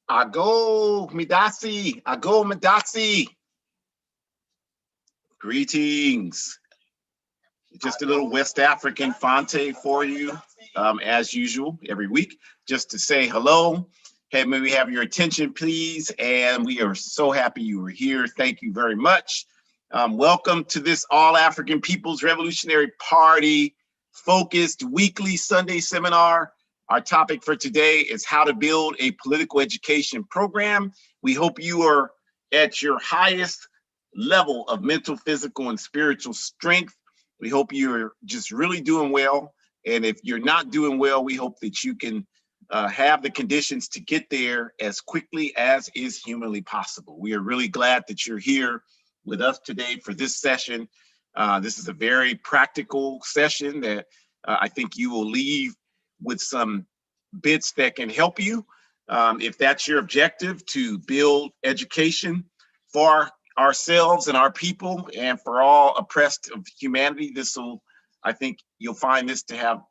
Ago Midasi, Ago Midasi. Greetings. Just a little West African Fonte for you, as usual, every week, just to say hello. Hey, may we have your attention, please? And we are so happy you were here. Thank you very much. Welcome to this All African People's Revolutionary Party focused weekly Sunday seminar. Our topic for today is how to build a political education program. We hope you are at your highest level of mental, physical, and spiritual strength. We hope you're just really doing well. And if you're not doing well, we hope that you can have the conditions to get there as quickly as is humanly possible. We are really glad that you're here with us today for this session. This is a very practical session that I think you will leave with some bits that can help you. If that's your objective, to build education for ourselves and our people and for all oppressed of humanity, I think you'll find this to have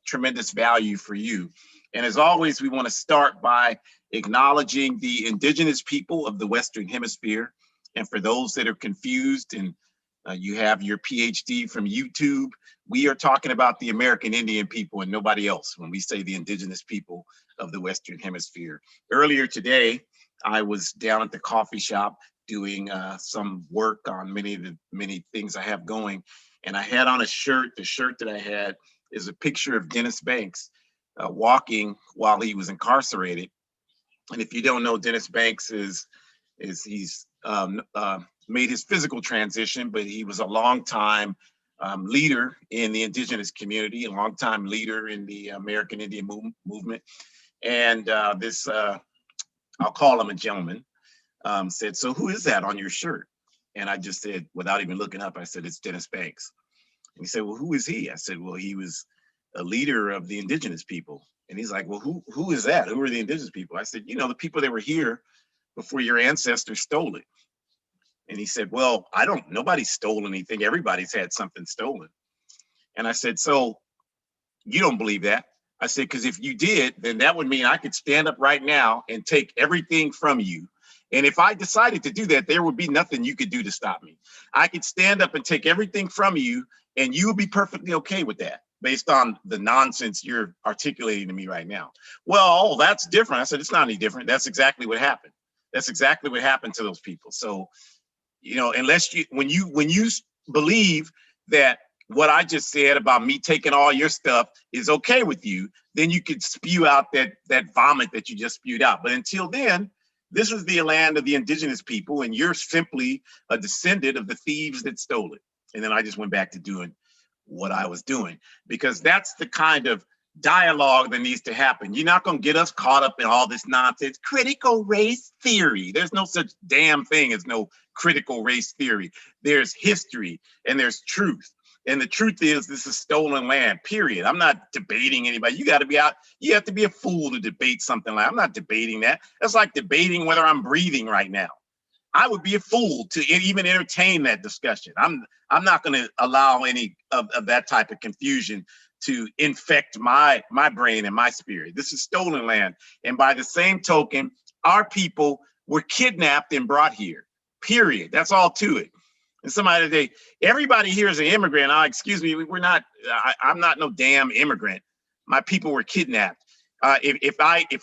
tremendous value for you. And as always, we want to start by acknowledging the indigenous people of the Western Hemisphere. And for those that are confused and you have your PhD from YouTube, we are talking about the American Indian people and nobody else when we say the indigenous people of the Western Hemisphere. Earlier today, I was down at the coffee shop doing some work on many things I have going. And I had on a shirt. The shirt that I had is a picture of Dennis Banks walking while he was incarcerated. And if you don't know, Dennis Banks he's made his physical transition, but he was a longtime leader in the indigenous community, a longtime leader in the American Indian movement. And I'll call him a gentleman, said, "So who is that on your shirt?" And I just said, without even looking up, I said, "It's Dennis Banks." And he said, "Well, who is he?" I said, "Well, he was a leader of the indigenous people." And he's like, "Well, who is that? Who are the indigenous people?" I said, "You know, the people that were here before your ancestors stole it." And he said, "Well, nobody stole anything. Everybody's had something stolen." And I said, "So you don't believe that?" I said, "Because if you did, then that would mean I could stand up right now and take everything from you. And if I decided to do that, there would be nothing you could do to stop me. I could stand up and take everything from you, and you would be perfectly okay with that based on the nonsense you're articulating to me right now." "Well, that's different." I said, "It's not any different. That's exactly what happened. That's exactly what happened to those people. So, you know, when you believe that what I just said about me taking all your stuff is okay with you, then you could spew out that vomit that you just spewed out. But until then, this is the land of the indigenous people, and you're simply a descendant of the thieves that stole it." And then I just went back to doing what I was doing, because that's the kind of dialogue that needs to happen. You're not going to get us caught up in all this nonsense. Critical race theory. There's no such damn thing as no critical race theory. There's history and there's truth. And the truth is, this is stolen land, period. I'm not debating anybody. You have to be a fool to debate something like that. I'm not debating that. That's like debating whether I'm breathing right now. I would be a fool to even entertain that discussion. I'm not going to allow any of that type of confusion to infect my brain and my spirit. This is stolen land. And by the same token, our people were kidnapped and brought here, period. That's all to it. And somebody today, everybody here is an immigrant. Excuse me, I'm not no damn immigrant. My people were kidnapped. If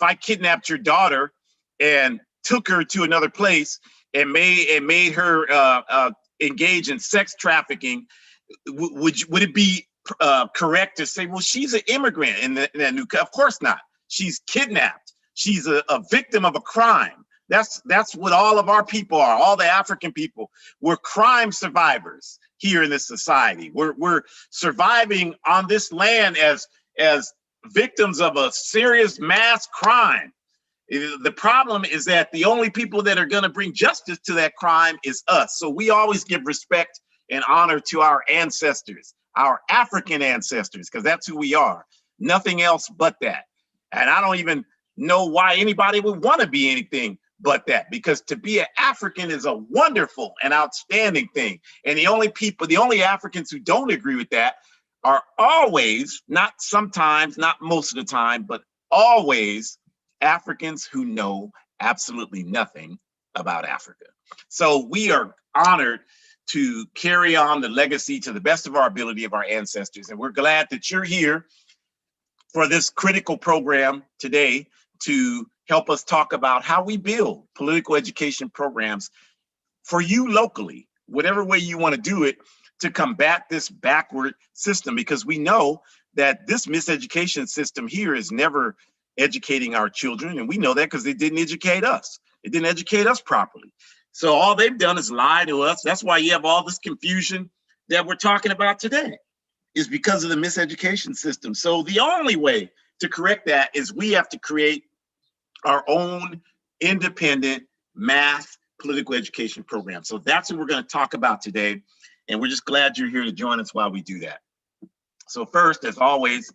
I kidnapped your daughter and took her to another place and made her engage in sex trafficking, would it be correct to say, well, she's an immigrant in that new? Of course not. She's kidnapped. She's a victim of a crime. That's what all of our people are. All the African people. We're crime survivors here in this society. We're surviving on this land as victims of a serious mass crime. The problem is that the only people that are going to bring justice to that crime is us. So we always give respect and honor to our ancestors, our African ancestors, because that's who we are. Nothing else but that. And I don't even know why anybody would want to be anything but that, because to be an African is a wonderful and outstanding thing. And the only Africans who don't agree with that are always, not sometimes, not most of the time, but always Africans who know absolutely nothing about Africa. So we are honored to carry on the legacy to the best of our ability of our ancestors. And we're glad that you're here for this critical program today to help us talk about how we build political education programs for you locally, whatever way you want to do it, to combat this backward system, because we know that this miseducation system here is never educating our children. And we know that because they didn't educate us. It didn't educate us properly. So all they've done is lie to us. That's why you have all this confusion that we're talking about today, is because of the miseducation system. So the only way to correct that is we have to create our own independent math political education program. So that's what we're going to talk about today. And we're just glad you're here to join us while we do that. So first, as always,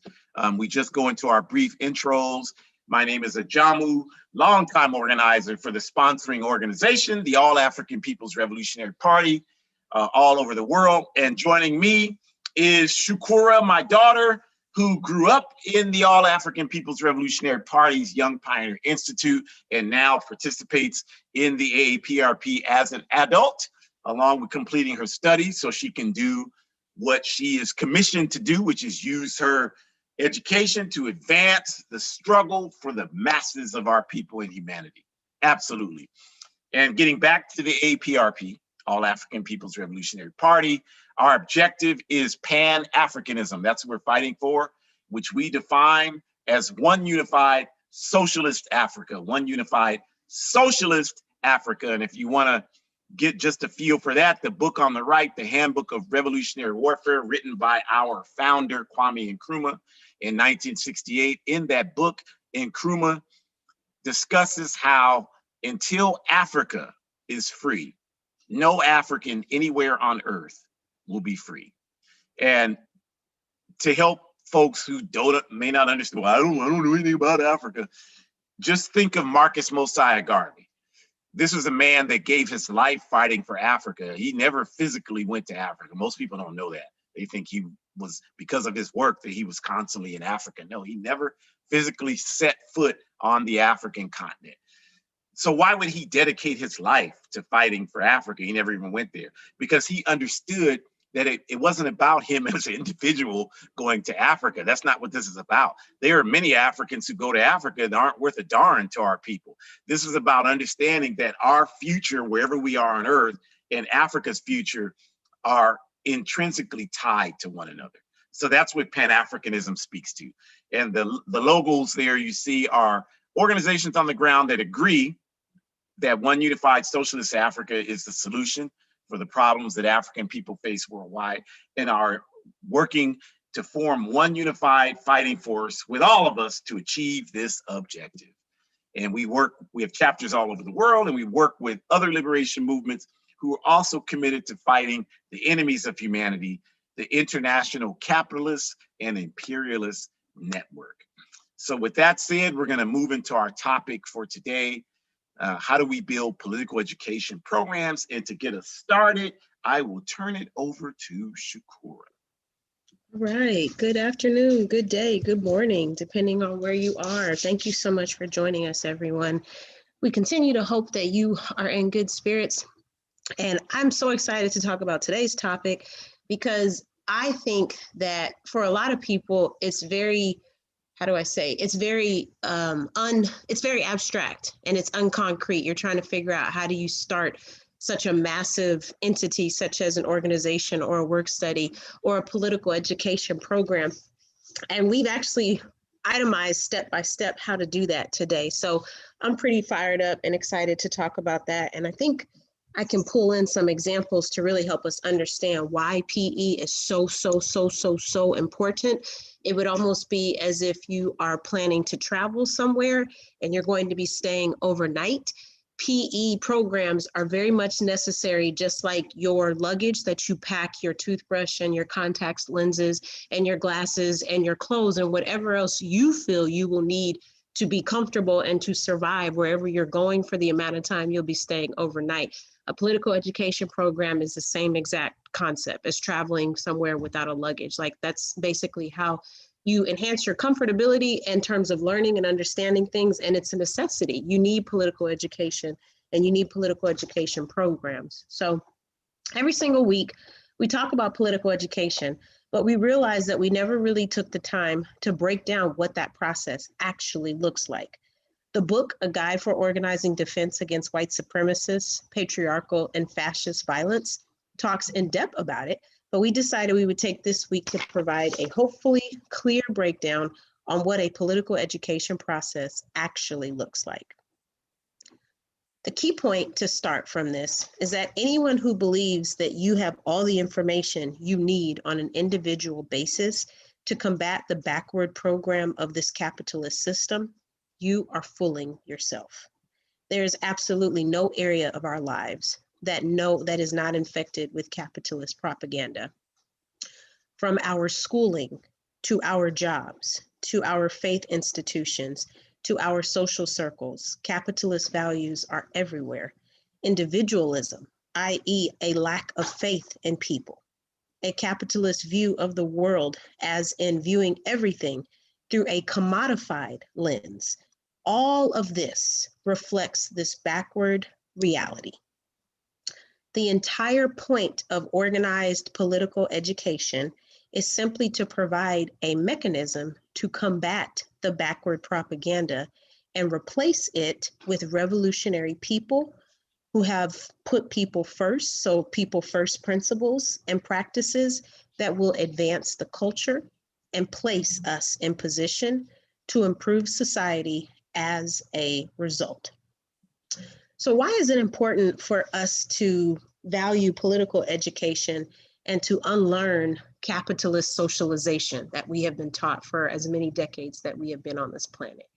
we just go into our brief intros. My name is Ahjamu, longtime organizer for the sponsoring organization, the All African People's Revolutionary Party, all over the world. And joining me is Shukura, my daughter, who grew up in the All African People's Revolutionary Party's Young Pioneer Institute and now participates in the AAPRP as an adult, along with completing her studies so she can do what she is commissioned to do, which is use her education to advance the struggle for the masses of our people and humanity. Absolutely. And getting back to the AAPRP, All African People's Revolutionary Party, our objective is Pan-Africanism. That's what we're fighting for, which we define as one unified socialist Africa, one unified socialist Africa. And if you want to get just a feel for that, the book on the right, The Handbook of Revolutionary Warfare, written by our founder, Kwame Nkrumah, in 1968. In that book, Nkrumah discusses how until Africa is free, no African anywhere on earth will be free. And to help folks who may not understand, well, I don't know anything about Africa, just think of Marcus Mosiah Garvey. This was a man that gave his life fighting for Africa. He never physically went to Africa. Most people don't know that. They think he was, because of his work, that he was constantly in Africa. No, he never physically set foot on the African continent. So why would he dedicate his life to fighting for Africa? He never even went there, because he understood that it wasn't about him as an individual going to Africa. That's not what this is about. There are many Africans who go to Africa that aren't worth a darn to our people. This is about understanding that our future, wherever we are on earth, and Africa's future are intrinsically tied to one another. So that's what Pan-Africanism speaks to. And the logos there you see are organizations on the ground that agree that one unified socialist Africa is the solution for the problems that African people face worldwide, and are working to form one unified fighting force with all of us to achieve this objective. And we have chapters all over the world, and we work with other liberation movements who are also committed to fighting the enemies of humanity, the international capitalist and imperialist network. So with that said, we're going to move into our topic for today. How do we build political education programs? And to get us started, I will turn it over to Shukura. Right. Good afternoon, good day, good morning, depending on where you are. Thank you so much for joining us, everyone. We continue to hope that you are in good spirits. And I'm so excited to talk about today's topic, because I think that for a lot of people, it's very, it's very it's very abstract and it's unconcrete. You're trying to figure out, how do you start such a massive entity such as an organization or a work study or a political education program? And we've actually itemized step by step how to do that today. So I'm pretty fired up and excited to talk about that. And I think I can pull in some examples to really help us understand why PE is so important. It would almost be as if you are planning to travel somewhere and you're going to be staying overnight. PE programs are very much necessary, just like your luggage that you pack, your toothbrush and your contact lenses and your glasses and your clothes and whatever else you feel you will need to be comfortable and to survive wherever you're going for the amount of time you'll be staying overnight. A political education program is the same exact concept as traveling somewhere without a luggage. Like, that's basically how You enhance your comfortability in terms of learning and understanding things, and it's a necessity. You need political education, and you need political education programs. So every single week, we talk about political education, but we realize that we never really took the time to break down what that process actually looks like. The book, A Guide for Organizing Defense Against White Supremacists, Patriarchal, and Fascist Violence, talks in depth about it, but we decided we would take this week to provide a hopefully clear breakdown on what a political education process actually looks like. The key point to start from this is that anyone who believes that you have all the information you need on an individual basis to combat the backward program of this capitalist system, you are fooling yourself. There is absolutely no area of our lives that is not infected with capitalist propaganda. From our schooling, to our jobs, to our faith institutions, to our social circles, capitalist values are everywhere. Individualism, i.e., a lack of faith in people. A capitalist view of the world, as in viewing everything through a commodified lens. All of this reflects this backward reality. The entire point of organized political education is simply to provide a mechanism to combat the backward propaganda and replace it with revolutionary people who have put people first, so people first principles and practices that will advance the culture and place us in position to improve society as a result. So why is it important for us to value political education and to unlearn capitalist socialization that we have been taught for as many decades that we have been on this planet?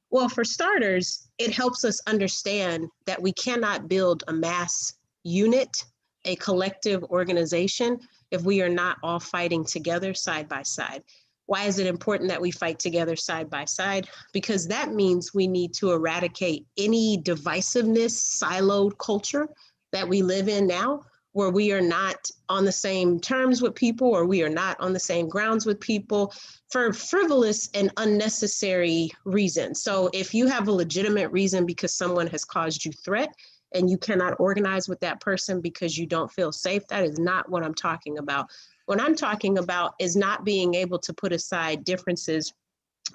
Well, for starters, it helps us understand that we cannot build a mass unit, a collective organization, if we are not all fighting together side by side. Why is it important that we fight together side by side? Because that means we need to eradicate any divisiveness, siloed culture that we live in now, where we are not on the same terms with people, or we are not on the same grounds with people for frivolous and unnecessary reasons. So if you have a legitimate reason because someone has caused you threat and you cannot organize with that person because you don't feel safe, that is not what I'm talking about. What I'm talking about is not being able to put aside differences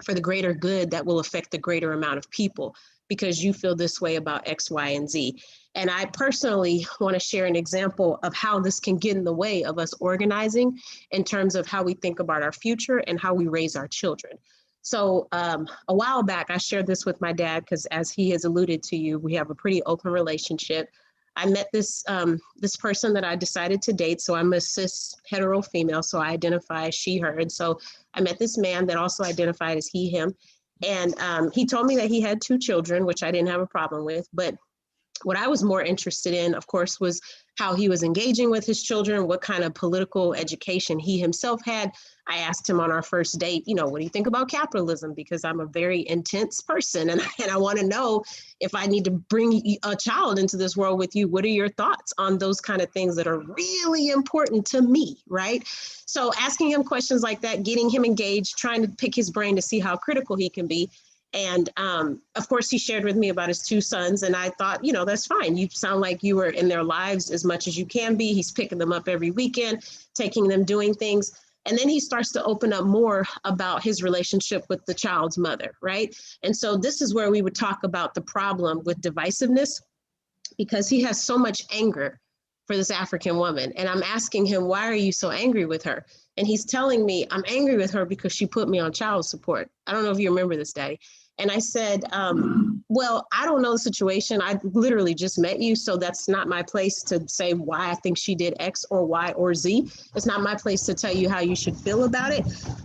for the greater good that will affect the greater amount of people because you feel this way about X, Y, and Z. And I personally want to share an example of how this can get in the way of us organizing in terms of how we think about our future and how we raise our children. So a while back, I shared this with my dad because, as he has alluded to you, we have a pretty open relationship. I met this person that I decided to date. So I'm a cis hetero female, so I identify as she, her. And so I met this man that also identified as he, him. And he told me that he had 2 children, which I didn't have a problem with. But what I was more interested in, of course, was how he was engaging with his children, what kind of political education he himself had. I asked him on our first date, what do you think about capitalism? Because I'm a very intense person and I want to know if I need to bring a child into this world with you, what are your thoughts on those kind of things that are really important to me, right? So asking him questions like that, getting him engaged, trying to pick his brain to see how critical he can be. And of course, he shared with me about his 2 sons. And I thought, that's fine. You sound like you were in their lives as much as you can be. He's picking them up every weekend, taking them, doing things. And then he starts to open up more about his relationship with the child's mother, right? And so this is where we would talk about the problem with divisiveness, because he has so much anger for this African woman. And I'm asking him, why are you so angry with her? And he's telling me, I'm angry with her because she put me on child support. I don't know if you remember this, Daddy. And I said, well, I don't know the situation. I literally just met you. So that's not my place to say why I think she did X or Y or Z. It's not my place to tell you how you should feel about it.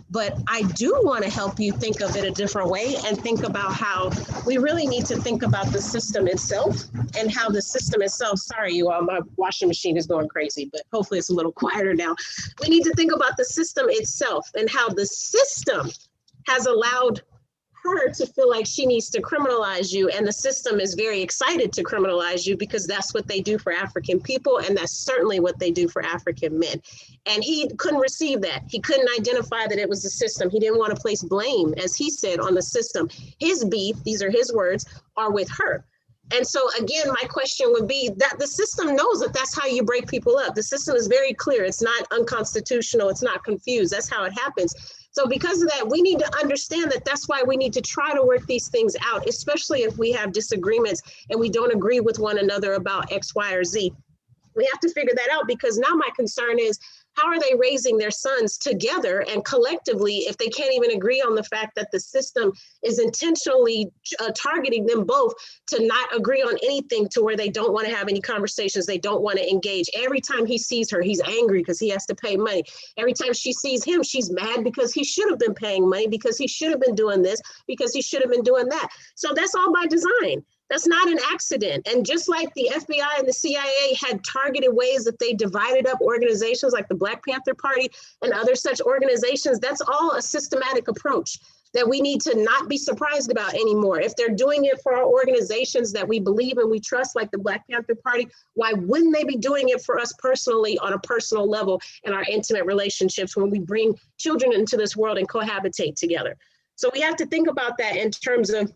But I do want to help you think of it a different way and think about how we really need to think about the system itself and how the system itself, sorry, you all, my washing machine is going crazy, but hopefully it's a little quieter now. We need to think about the system itself and how the system has allowed her to feel like she needs to criminalize you, and the system is very excited to criminalize you because that's what they do for African people, and that's certainly what they do for African men. And he couldn't receive that. He couldn't identify that it was the system. He didn't want to place blame, as he said, on the system. His beef, these are his words, are with her. And so again, my question would be that the system knows that that's how you break people up. The system is very clear. It's not unconstitutional. It's not confused. That's how it happens. So because of that, we need to understand that that's why we need to try to work these things out, especially if we have disagreements and we don't agree with one another about X, Y, or Z. We have to figure that out, because now my concern is, how are they raising their sons together and collectively if they can't even agree on the fact that the system is intentionally targeting them both to not agree on anything, to where they don't want to have any conversations, they don't want to engage. Every time he sees her, he's angry because he has to pay money. Every time she sees him, she's mad because he should have been paying money, because he should have been doing this, because he should have been doing that. So that's all by design. That's not an accident. And just like the FBI and the CIA had targeted ways that they divided up organizations like the Black Panther Party and other such organizations, that's all a systematic approach that we need to not be surprised about anymore. If they're doing it for our organizations that we believe and we trust, like the Black Panther Party, why wouldn't they be doing it for us personally on a personal level in our intimate relationships when we bring children into this world and cohabitate together? So we have to think about that in terms of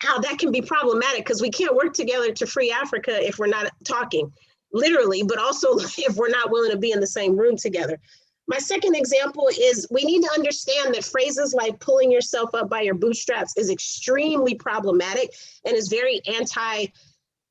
how that can be problematic, because we can't work together to free Africa if we're not talking, literally, but also if we're not willing to be in the same room together. My second example is, we need to understand that phrases like pulling yourself up by your bootstraps is extremely problematic and is very anti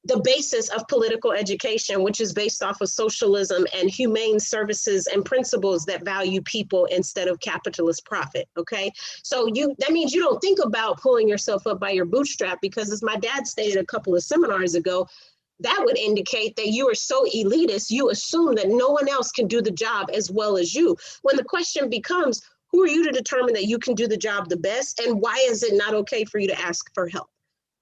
the basis of political education, which is based off of socialism and humane services and principles that value people instead of capitalist profit, okay? So that means you don't think about pulling yourself up by your bootstrap, because as my dad stated a couple of seminars ago, that would indicate that you are so elitist, you assume that no one else can do the job as well as you. When the question becomes, who are you to determine that you can do the job the best, and why is it not okay for you to ask for help?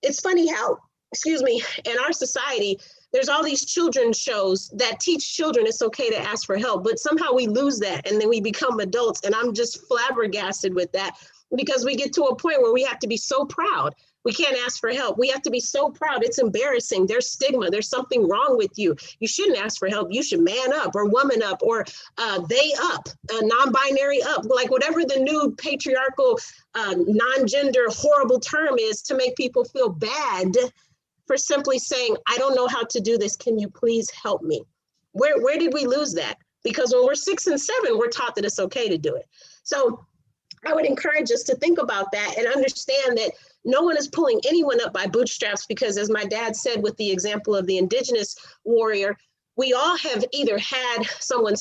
It's funny how, in our society, there's all these children's shows that teach children it's okay to ask for help, but somehow we lose that and then we become adults. And I'm just flabbergasted with that, because we get to a point where we have to be so proud. We can't ask for help. We have to be so proud. It's embarrassing. There's stigma. There's something wrong with you. You shouldn't ask for help. You should man up or woman up or they up, non-binary up, like whatever the new patriarchal, non-gender horrible term is to make people feel bad for simply saying, I don't know how to do this. Can you please help me? Where did we lose that? Because when we're 6 and 7, we're taught that it's okay to do it. So I would encourage us to think about that and understand that no one is pulling anyone up by bootstraps, because as my dad said with the example of the indigenous warrior, we all have either had someone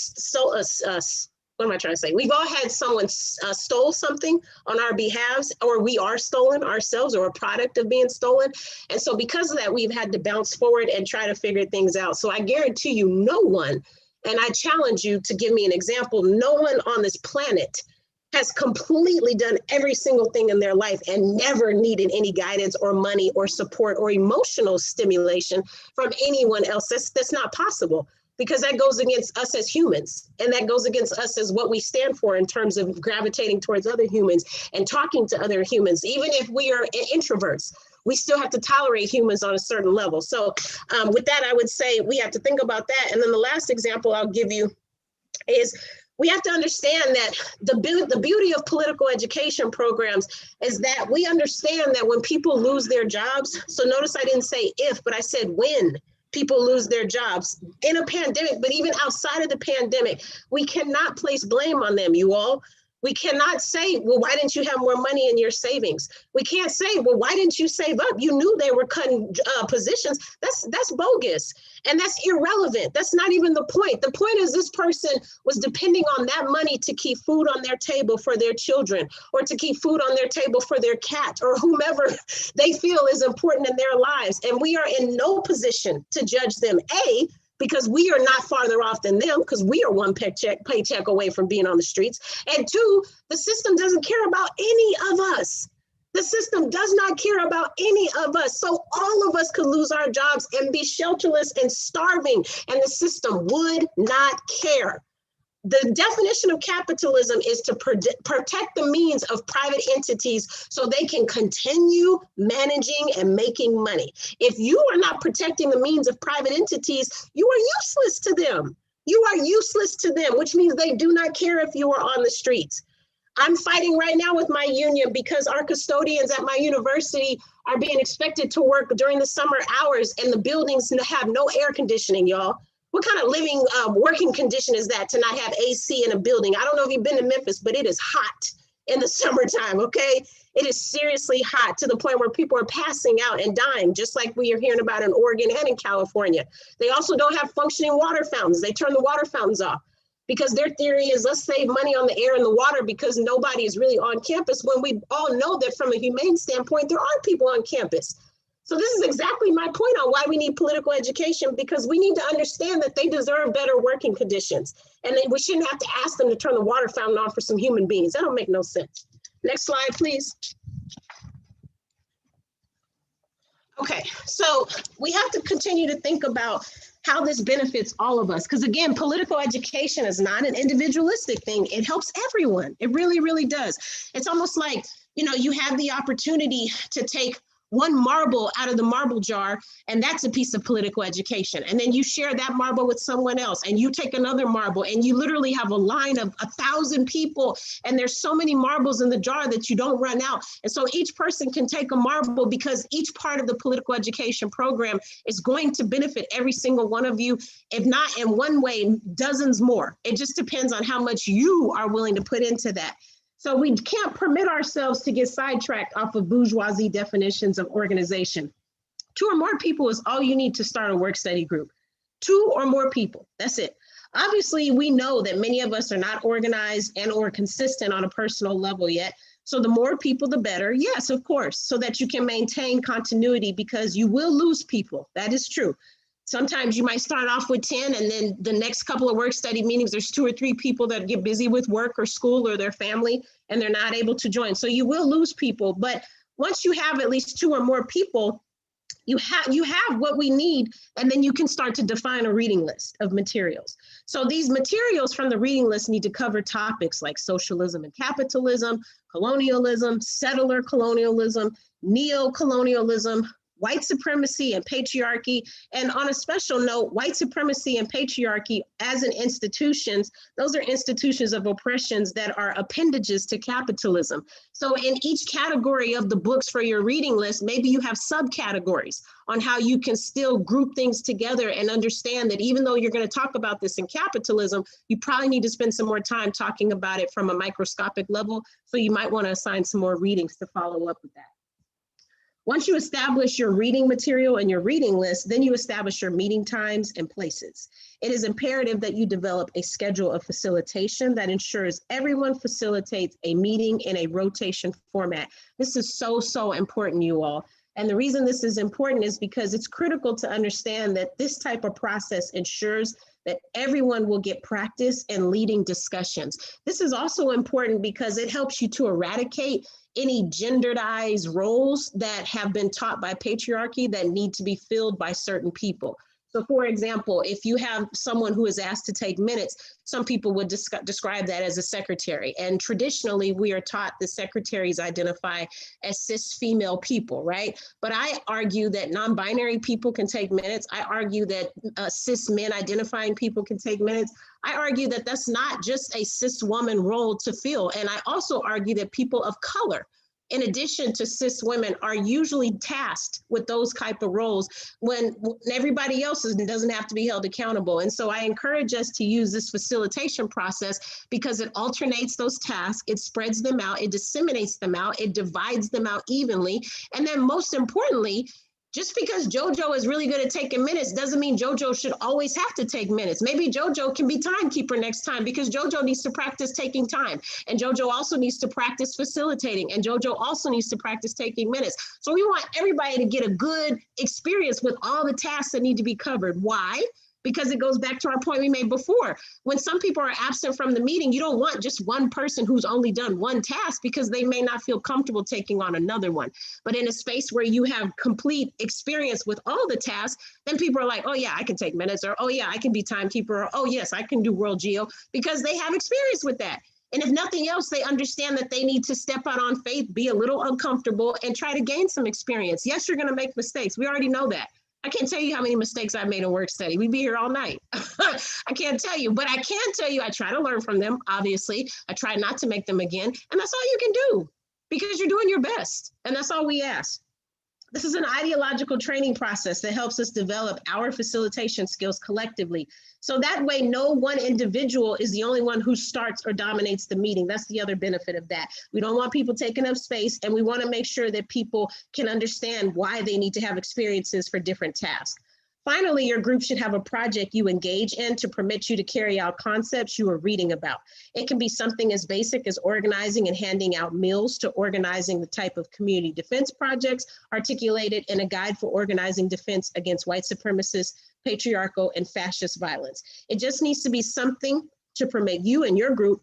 we've all had someone stole something on our behalves, or we are stolen ourselves, or a product of being stolen. And so because of that, we've had to bounce forward and try to figure things out. So I guarantee you, no one, and I challenge you to give me an example, no one on this planet has completely done every single thing in their life and never needed any guidance or money or support or emotional stimulation from anyone else. That's not possible, because that goes against us as humans, and that goes against us as what we stand for in terms of gravitating towards other humans and talking to other humans. Even if we are introverts, we still have to tolerate humans on a certain level. So with that, I would say we have to think about that. And then the last example I'll give you is, we have to understand that the beauty of political education programs is that we understand that when people lose their jobs, so notice I didn't say if, but I said when people lose their jobs in a pandemic, but even outside of the pandemic, we cannot place blame on them, you all. We cannot say, well, why didn't you have more money in your savings? We can't say, well, why didn't you save up? You knew they were cutting positions. That's bogus. And that's irrelevant. That's not even the point. The point is, this person was depending on that money to keep food on their table for their children, or to keep food on their table for their cat, or whomever they feel is important in their lives. And we are in no position to judge them, A, because we are not farther off than them, because we are one paycheck away from being on the streets. And 2, the system doesn't care about any of us. The system does not care about any of us. So all of us could lose our jobs and be shelterless and starving, and the system would not care. The definition of capitalism is to protect the means of private entities so they can continue managing and making money. If you are not protecting the means of private entities, you are useless to them. You are useless to them, which means they do not care if you are on the streets. I'm fighting right now with my union because our custodians at my university are being expected to work during the summer hours and the buildings have no air conditioning, y'all. What kind of living working condition is that to not have AC in a building? I don't know if you've been to Memphis, but it is hot in the summertime, okay? It is seriously hot to the point where people are passing out and dying, just like we are hearing about in Oregon and in California. They also don't have functioning water fountains. They turn the water fountains off because their theory is let's save money on the air and the water because nobody is really on campus, when we all know that from a humane standpoint, there are people on campus. So this is exactly my point on why we need political education, because we need to understand that they deserve better working conditions. And we shouldn't have to ask them to turn the water fountain on for some human beings. That don't make no sense. Next slide, please. Okay, so we have to continue to think about how this benefits all of us. Because again, political education is not an individualistic thing. It helps everyone. It really, really does. It's almost like, you know, you have the opportunity to take one marble out of the marble jar, and that's a piece of political education. And then you share that marble with someone else, and you take another marble, and you literally have a line of 1,000 people, and there's so many marbles in the jar that you don't run out. And so each person can take a marble because each part of the political education program is going to benefit every single one of you, if not in one way, dozens more. It just depends on how much you are willing to put into that. So we can't permit ourselves to get sidetracked off of bourgeoisie definitions of organization. 2 or more people is all you need to start a work study group. 2 or more people, that's it. Obviously, we know that many of us are not organized and or consistent on a personal level yet. So the more people, the better. Yes, of course, so that you can maintain continuity, because you will lose people. That is true. Sometimes you might start off with 10, and then the next couple of work study meetings, there's 2 or 3 people that get busy with work or school or their family, and they're not able to join. So you will lose people. But once you have at least 2 or more people, you have what we need, and then you can start to define a reading list of materials. So these materials from the reading list need to cover topics like socialism and capitalism, colonialism, settler colonialism, neo-colonialism, white supremacy and patriarchy. And on a special note, white supremacy and patriarchy as in institutions, those are institutions of oppressions that are appendages to capitalism. So in each category of the books for your reading list, maybe you have subcategories on how you can still group things together and understand that even though you're going to talk about this in capitalism, you probably need to spend some more time talking about it from a microscopic level. So you might want to assign some more readings to follow up with that. Once you establish your reading material and your reading list, then you establish your meeting times and places. It is imperative that you develop a schedule of facilitation that ensures everyone facilitates a meeting in a rotation format. This is so, so important, you all. And the reason this is important is because it's critical to understand that this type of process ensures that everyone will get practice in leading discussions. This is also important because it helps you to eradicate any genderized roles that have been taught by patriarchy that need to be filled by certain people. So for example, if you have someone who is asked to take minutes, some people would describe that as a secretary. And traditionally, we are taught the secretaries identify as cis female people, right? But I argue that non-binary people can take minutes. I argue that cis men identifying people can take minutes. I argue that that's not just a cis woman role to fill. And I also argue that people of color, in addition to cis women, are usually tasked with those type of roles when everybody else doesn't have to be held accountable. And so I encourage us to use this facilitation process because it alternates those tasks, it spreads them out, it disseminates them out, it divides them out evenly. And then most importantly, just because JoJo is really good at taking minutes doesn't mean JoJo should always have to take minutes. Maybe JoJo can be timekeeper next time because JoJo needs to practice taking time. And JoJo also needs to practice facilitating. And JoJo also needs to practice taking minutes. So we want everybody to get a good experience with all the tasks that need to be covered. Why? because it goes back to our point we made before. When some people are absent from the meeting, you don't want just one person who's only done one task because they may not feel comfortable taking on another one. But in a space where you have complete experience with all the tasks, then people are like, oh yeah, I can take minutes, or oh yeah, I can be timekeeper, or oh yes, I can do world geo, because they have experience with that. And if nothing else, they understand that they need to step out on faith, be a little uncomfortable, and try to gain some experience. Yes, you're going to make mistakes. We already know that. I can't tell you how many mistakes I've made in work study. We'd be here all night. I can't tell you, but I can tell you I try to learn from them, obviously. I try not to make them again. And that's all you can do, because you're doing your best. And that's all we ask. This is an ideological training process that helps us develop our facilitation skills collectively. So that way, no one individual is the only one who starts or dominates the meeting. That's the other benefit of that. We don't want people taking up space, and we want to make sure that people can understand why they need to have experiences for different tasks. Finally, your group should have a project you engage in to permit you to carry out concepts you are reading about. It can be something as basic as organizing and handing out meals, to organizing the type of community defense projects articulated in a guide for organizing defense against white supremacist, patriarchal, and fascist violence. It just needs to be something to permit you and your group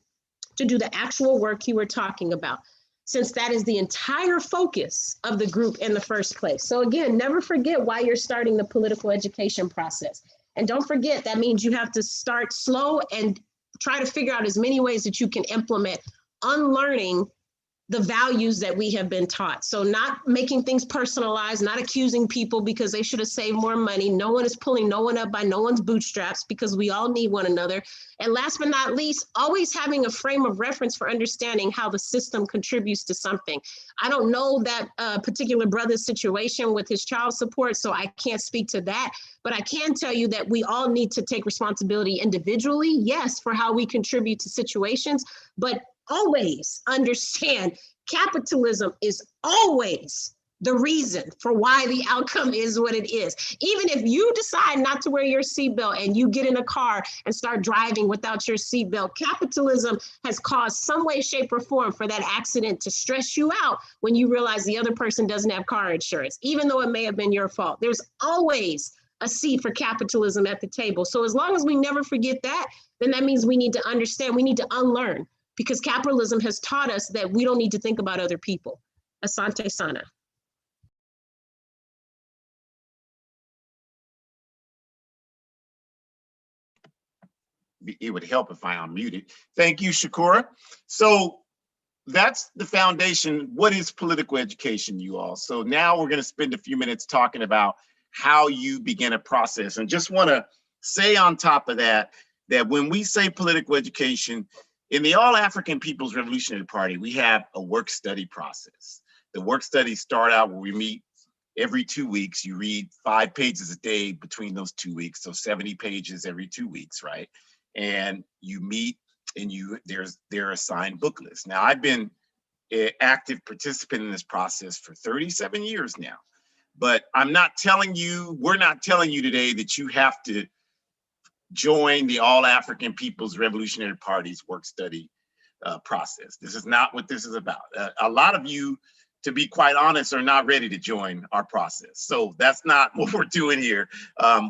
to do the actual work you were talking about, since that is the entire focus of the group in the first place. So again, never forget why you're starting the political education process. And don't forget, that means you have to start slow and try to figure out as many ways that you can implement unlearning the values that we have been taught. So not making things personalized, not accusing people because they should have saved more money. No one is pulling no one up by no one's bootstraps, because we all need one another. And last but not least, always having a frame of reference for understanding how the system contributes to something. I don't know that particular brother's situation with his child support, so I can't speak to that. But I can tell you that we all need to take responsibility individually, yes, for how we contribute to situations, but always understand capitalism is always the reason for why the outcome is what it is. Even if you decide not to wear your seatbelt and you get in a car and start driving without your seatbelt, capitalism has caused some way, shape, or form for that accident to stress you out when you realize the other person doesn't have car insurance, even though it may have been your fault. There's always a seat for capitalism at the table. So as long as we never forget that, then that means we need to understand, we need to unlearn, because capitalism has taught us that we don't need to think about other people. Asante Sana. It would help if I unmuted. Thank you, Shukura. So that's the foundation. What is political education, you all? So now we're going to spend a few minutes talking about how you begin a process. And just want to say on top of that, that when we say political education, in the All African People's Revolutionary Party, we have a work study process. The work studies start out where we meet every 2 weeks. You read 5 pages a day between those 2 weeks, so 70 pages every 2 weeks, right? And you meet, and they're assigned book lists. Now, I've been an active participant in this process for 37 years now, but we're not telling you today that you have to join the All African People's Revolutionary Party's work study process. This is not what this is about. A lot of you, to be quite honest, are not ready to join our process. So that's not what we're doing here.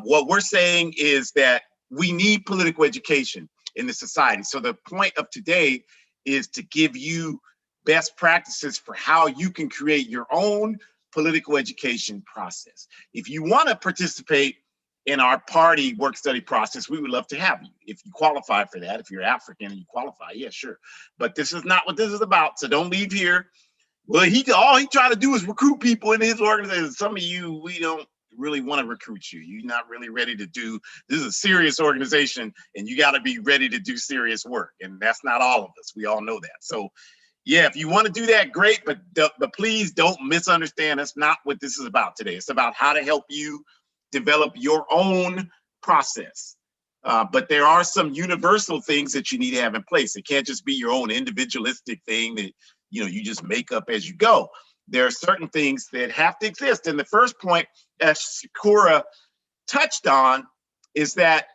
What we're saying is that we need political education in the society. So the point of today is to give you best practices for how you can create your own political education process. If you want to participate in our party work study process, we would love to have you. If you qualify for that, if you're African and you qualify, yeah, sure. But this is not what this is about. So don't leave here. Well, all he tried to do is recruit people in his organization. Some of you, we don't really want to recruit you. You're not really ready to do, this is a serious organization and you got to be ready to do serious work. And that's not all of us. We all know that. So yeah, if you want to do that, great, but please don't misunderstand. That's not what this is about today. It's about how to help you develop your own process. But there are some universal things that you need to have in place. It can't just be your own individualistic thing that you just make up as you go. There are certain things that have to exist. And the first point, as Shukura touched on, is that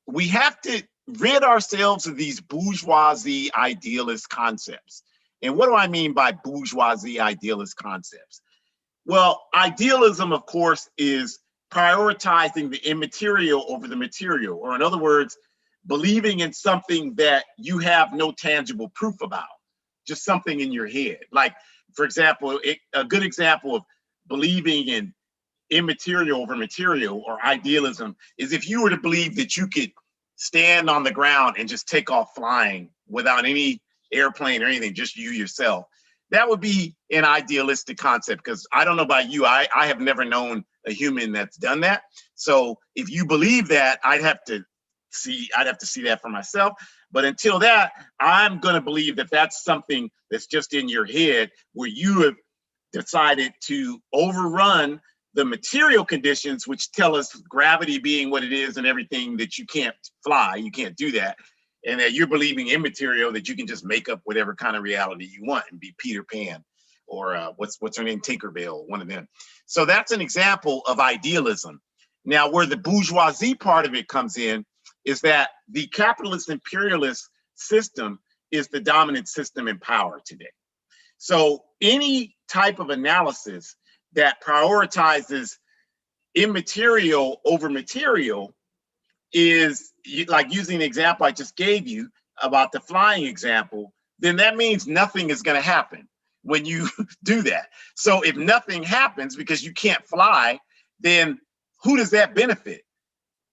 we have to rid ourselves of these bourgeoisie idealist concepts. And what do I mean by bourgeoisie idealist concepts? Well, idealism, of course, is prioritizing the immaterial over the material, or in other words, believing in something that you have no tangible proof about, just something in your head. Like, for example, a good example of believing in immaterial over material or idealism is if you were to believe that you could stand on the ground and just take off flying without any airplane or anything, just you yourself. That would be an idealistic concept, because I don't know about you, I have never known a human that's done that. So if you believe that, I'd have to see that for myself. But until that, I'm going to believe that that's something that's just in your head, where you have decided to overrun the material conditions, which tell us gravity being what it is and everything, that you can't fly, you can't do that. And that you're believing immaterial, that you can just make up whatever kind of reality you want and be Peter Pan, or what's her name, Tinkerbell, one of them. So that's an example of idealism. Now, where the bourgeoisie part of it comes in is that the capitalist imperialist system is the dominant system in power today. So any type of analysis that prioritizes immaterial over material is, like using the example I just gave you about the flying example, then that means nothing is going to happen when you do that. So if nothing happens because you can't fly, then who does that benefit?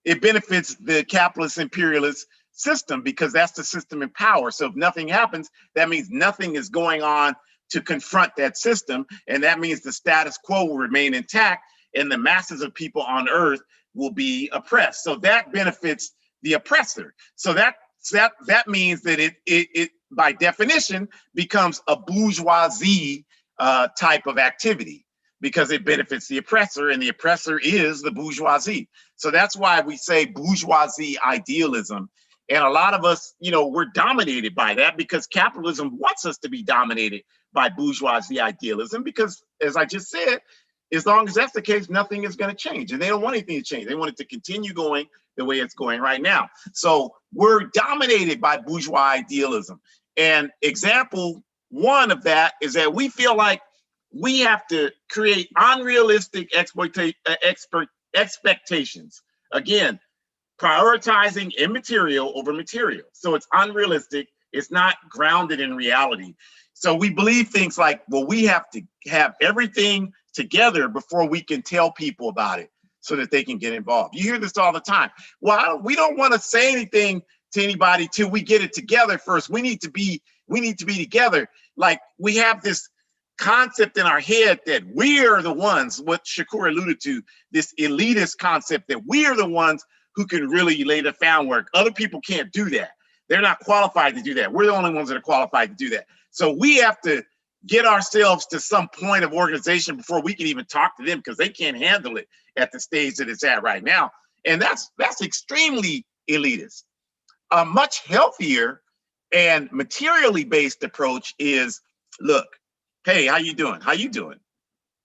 It benefits the capitalist imperialist system, because that's the system in power. So if nothing happens, that means nothing is going on to confront that system. And that means the status quo will remain intact and the masses of people on earth will be oppressed. So that benefits the oppressor. So that means that it by definition becomes a bourgeoisie type of activity, because it benefits the oppressor, and the oppressor is the bourgeoisie. So that's why we say bourgeoisie idealism. And a lot of us, we're dominated by that, because capitalism wants us to be dominated by bourgeoisie idealism, because, as I just said, as long as that's the case, nothing is going to change. And they don't want anything to change. They want it to continue going the way it's going right now. So we're dominated by bourgeois idealism. And example one of that is that we feel like we have to create unrealistic expectations. Again, prioritizing immaterial over material. So it's unrealistic. It's not grounded in reality. So we believe things like, well, we have to have everything together before we can tell people about it so that they can get involved. You hear this all the time. Well, we don't want to say anything to anybody till we get it together first. We need to be together. Like, we have this concept in our head that we're the ones, what Shukura alluded to, this elitist concept that we are the ones who can really lay the groundwork. Other people can't do that. They're not qualified to do that. We're the only ones that are qualified to do that. So we have to get ourselves to some point of organization before we can even talk to them, because they can't handle it at the stage that it's at right now. And that's extremely elitist. A much healthier and materially based approach is, look, hey, how you doing? How you doing?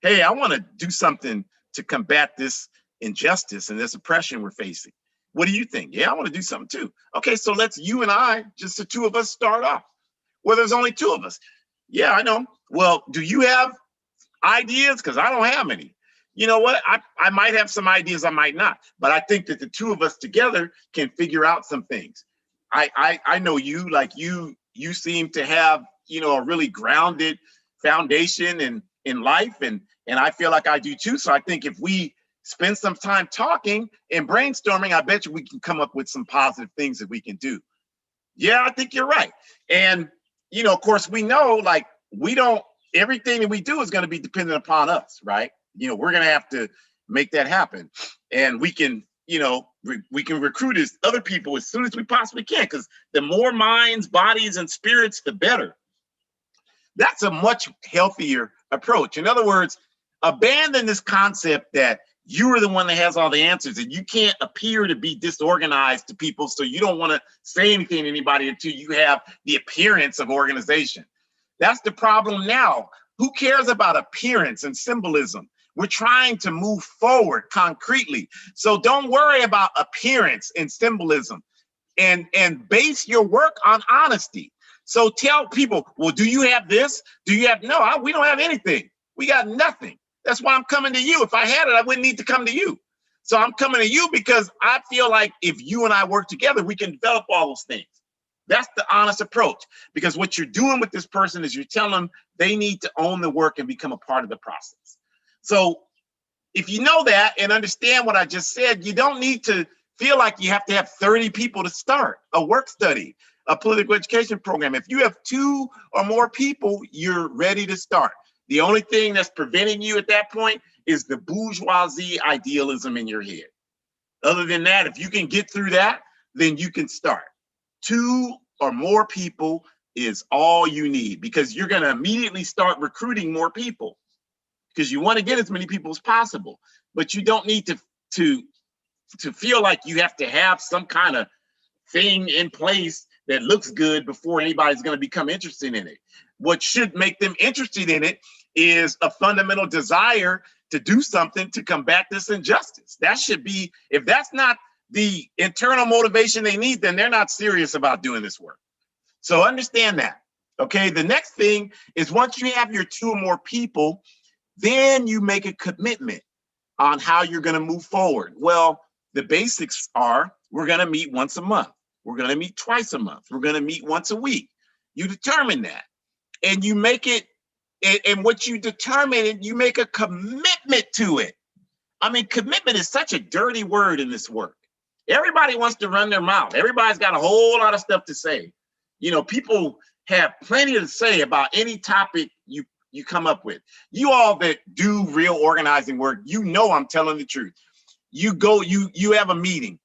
Hey, I want to do something to combat this injustice and this oppression we're facing. What do you think? Yeah, I want to do something too. Okay, so let's, you and I, just the two of us, start off. Well, there's only two of us. Yeah, I know. Well, do you have ideas? Because I don't have any. You know what? I might have some ideas, I might not. But I think that the two of us together can figure out some things. I know you, like you seem to have, a really grounded foundation in life, and I feel like I do too. So I think if we spend some time talking and brainstorming, I bet you we can come up with some positive things that we can do. Yeah, I think you're right. And, of course, we know, like, everything that we do is going to be dependent upon us, right? We're going to have to make that happen. And we can, we can recruit as other people as soon as we possibly can, because the more minds, bodies, and spirits, the better. That's a much healthier approach. In other words, abandon this concept that you are the one that has all the answers, and you can't appear to be disorganized to people, so you don't want to say anything to anybody until you have the appearance of organization. That's the problem now. Who cares about appearance and symbolism? We're trying to move forward concretely. So don't worry about appearance and symbolism, and base your work on honesty. So tell people, well, do you have this? Do you have, no, we don't have anything. We got nothing. That's why I'm coming to you. If I had it, I wouldn't need to come to you. So I'm coming to you because I feel like if you and I work together, we can develop all those things. That's the honest approach, because what you're doing with this person is you're telling them they need to own the work and become a part of the process. So if you know that and understand what I just said, you don't need to feel like you have to have 30 people to start a work study, a political education program. If you have 2 or more people, you're ready to start. The only thing that's preventing you at that point is the bourgeoisie idealism in your head. Other than that, if you can get through that, then you can start. 2 or more people is all you need, because you're going to immediately start recruiting more people, because you want to get as many people as possible. But you don't need to feel like you have to have some kind of thing in place that looks good before anybody's going to become interested in it. What should make them interested in it is a fundamental desire to do something to combat this injustice. That should be, if that's not the internal motivation they need, then they're not serious about doing this work. So understand that. Okay, the next thing is, once you have your 2 or more people, then you make a commitment on how you're going to move forward. Well, the basics are, we're going to meet once a month. We're going to meet twice a month. We're going to meet once a week. You determine that, and you make it, and what you determine, you make a commitment to it. I mean, commitment is such a dirty word in this work. Everybody wants to run their mouth. Everybody's got a whole lot of stuff to say. You know, people have plenty to say about any topic you come up with. You all that do real organizing work, you know I'm telling the truth. You have a meeting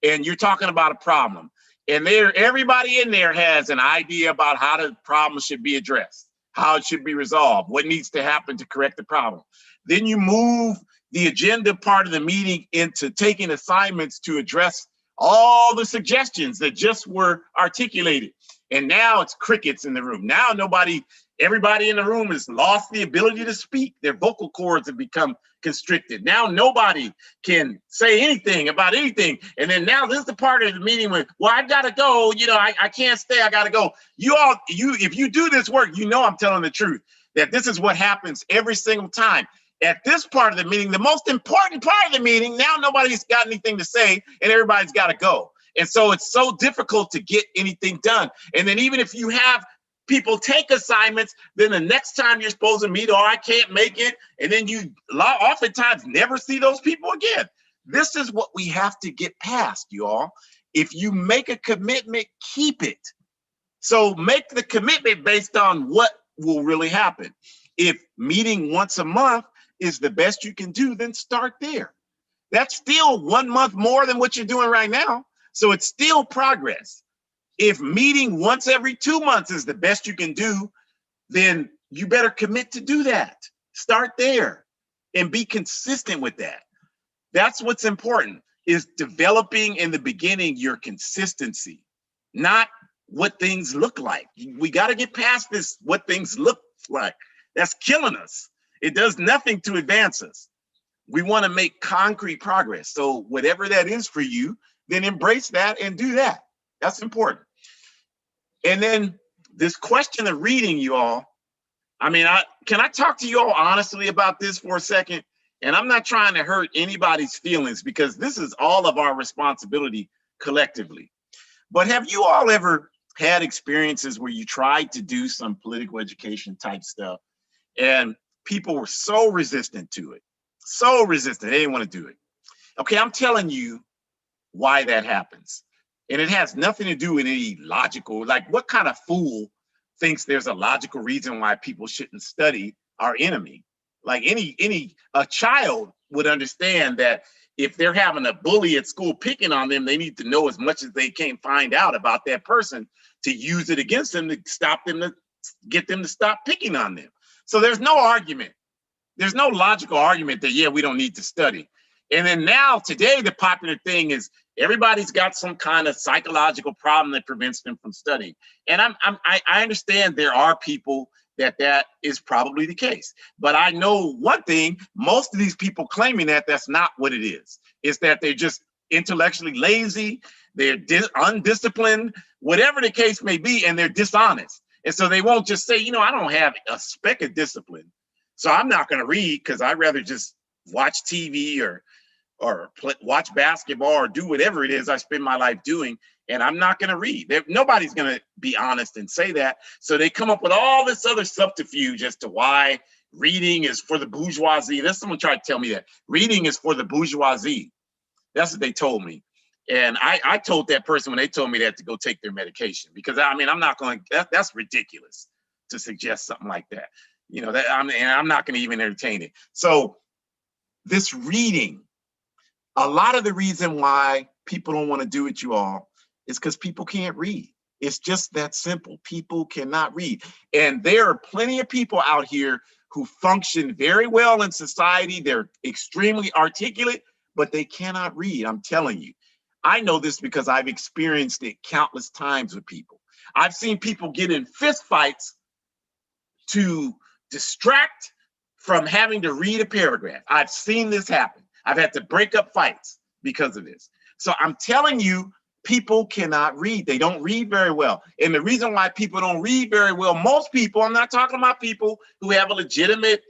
and you're talking about a problem, and everybody in there has an idea about how the problem should be addressed, how it should be resolved, what needs to happen to correct the problem. Then you move the agenda part of the meeting into taking assignments to address all the suggestions that just were articulated. And now it's crickets in the room. Now everybody in the room has lost the ability to speak. Their vocal cords have become constricted. Now nobody can say anything about anything. And then now this is the part of the meeting where, well, I gotta go, I can't stay, I gotta go. If you do this work, you know I'm telling the truth, that this is what happens every single time. At this part of the meeting, the most important part of the meeting, now nobody's got anything to say and everybody's got to go. And so it's so difficult to get anything done. And then even if you have people take assignments, then the next time you're supposed to meet, I can't make it. And then you oftentimes never see those people again. This is what we have to get past, y'all. If you make a commitment, keep it. So make the commitment based on what will really happen. If meeting once a month is the best you can do, then start there. That's still 1 month more than what you're doing right now. So it's still progress. If meeting once every 2 months is the best you can do, then you better commit to do that. Start there and be consistent with that. That's what's important, is developing in the beginning your consistency, not what things look like. We got to get past this, what things look like. That's killing us. It does nothing to advance us. We want to make concrete progress. So whatever that is for you, then embrace that and do that. That's important. And then this question of reading, you all, can I talk to you all honestly about this for a second? And I'm not trying to hurt anybody's feelings, because this is all of our responsibility collectively. But have you all ever had experiences where you tried to do some political education type stuff and people were so resistant to it, so resistant, they didn't want to do it? Okay, I'm telling you why that happens. And it has nothing to do with any logical, like what kind of fool thinks there's a logical reason why people shouldn't study our enemy? Like a child would understand that if they're having a bully at school picking on them, they need to know as much as they can find out about that person to use it against them, to stop them, to get them to stop picking on them. So there's no argument. There's no logical argument that, yeah, we don't need to study. And then now today, the popular thing is everybody's got some kind of psychological problem that prevents them from studying. And I understand there are people that is probably the case. But I know one thing, most of these people claiming that's not what it is. It's that they're just intellectually lazy, they're undisciplined, whatever the case may be, and they're dishonest. And so they won't just say, I don't have a speck of discipline, so I'm not going to read because I'd rather just watch TV or watch basketball or do whatever it is I spend my life doing, and I'm not going to read. Nobody's going to be honest and say that. So they come up with all this other subterfuge as to why reading is for the bourgeoisie. That's someone tried to tell me that reading is for the bourgeoisie. That's what they told me. And I told that person when they told me that to go take their medication, because I mean, I'm not going to, that's ridiculous to suggest something like that. You know, and I'm not going to even entertain it. So this reading, a lot of the reason why people don't want to do it, you all, is because people can't read. It's just that simple. People cannot read. And there are plenty of people out here who function very well in society. They're extremely articulate, but they cannot read. I'm telling you. I know this because I've experienced it countless times with people. I've seen people get in fist fights to distract from having to read a paragraph. I've seen this happen. I've had to break up fights because of this. So I'm telling you, people cannot read. They don't read very well. And the reason why people don't read very well, most people, I'm not talking about people who have a legitimate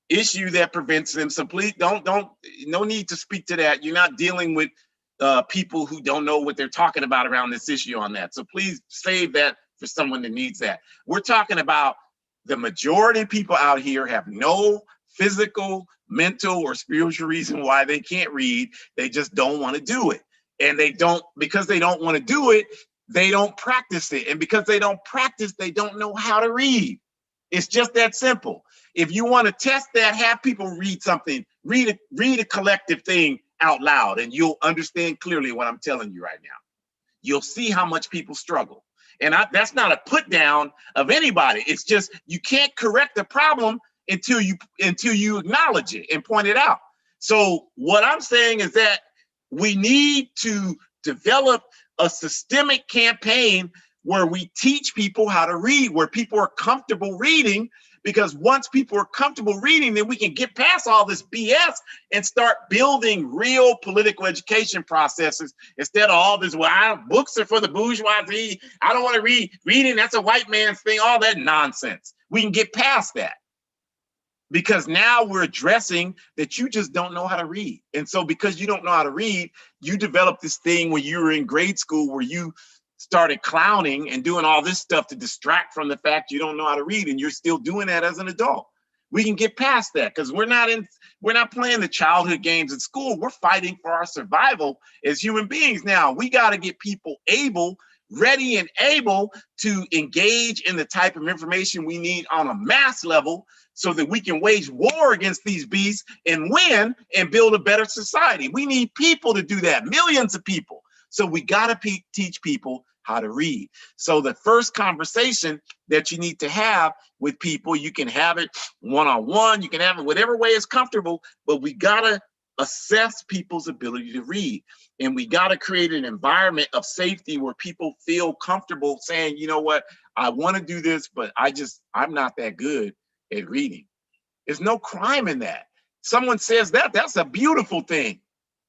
issue that prevents them. So please no need to speak to that. You're not dealing with people who don't know what they're talking about around this issue on that. So please save that for someone that needs that. We're talking about the majority of people out here have no physical, mental, or spiritual reason why they can't read. They just don't want to do it. And because they don't want to do it, they don't practice it. And because they don't practice, they don't know how to read. It's just that simple. If you want to test that, have people read something, read a collective thing out loud, and you'll understand clearly what I'm telling you right now. You'll see how much people struggle. And that's not a put down of anybody. It's just you can't correct the problem until you acknowledge it and point it out. So what I'm saying is that we need to develop a systemic campaign where we teach people how to read, where people are comfortable reading, because once people are comfortable reading, then we can get past all this BS and start building real political education processes instead of all this, well, books are for the bourgeoisie. I don't want to read. Reading, that's a white man's thing, all that nonsense. We can get past that because now we're addressing that you just don't know how to read. And so because you don't know how to read, you develop this thing when you were in grade school where you started clowning and doing all this stuff to distract from the fact you don't know how to read, and you're still doing that as an adult. We can get past that because we're not playing the childhood games in school. We're fighting for our survival as human beings now. We got to get people ready and able to engage in the type of information we need on a mass level so that we can wage war against these beasts and win and build a better society. We need people to do that, millions of people. So we got to teach people how to read. So the first conversation that you need to have with people, you can have it one-on-one, you can have it whatever way is comfortable, but we got to assess people's ability to read. And we got to create an environment of safety where people feel comfortable saying, you know what, I want to do this, but I'm not that good at reading. There's no crime in that. Someone says that, that's a beautiful thing.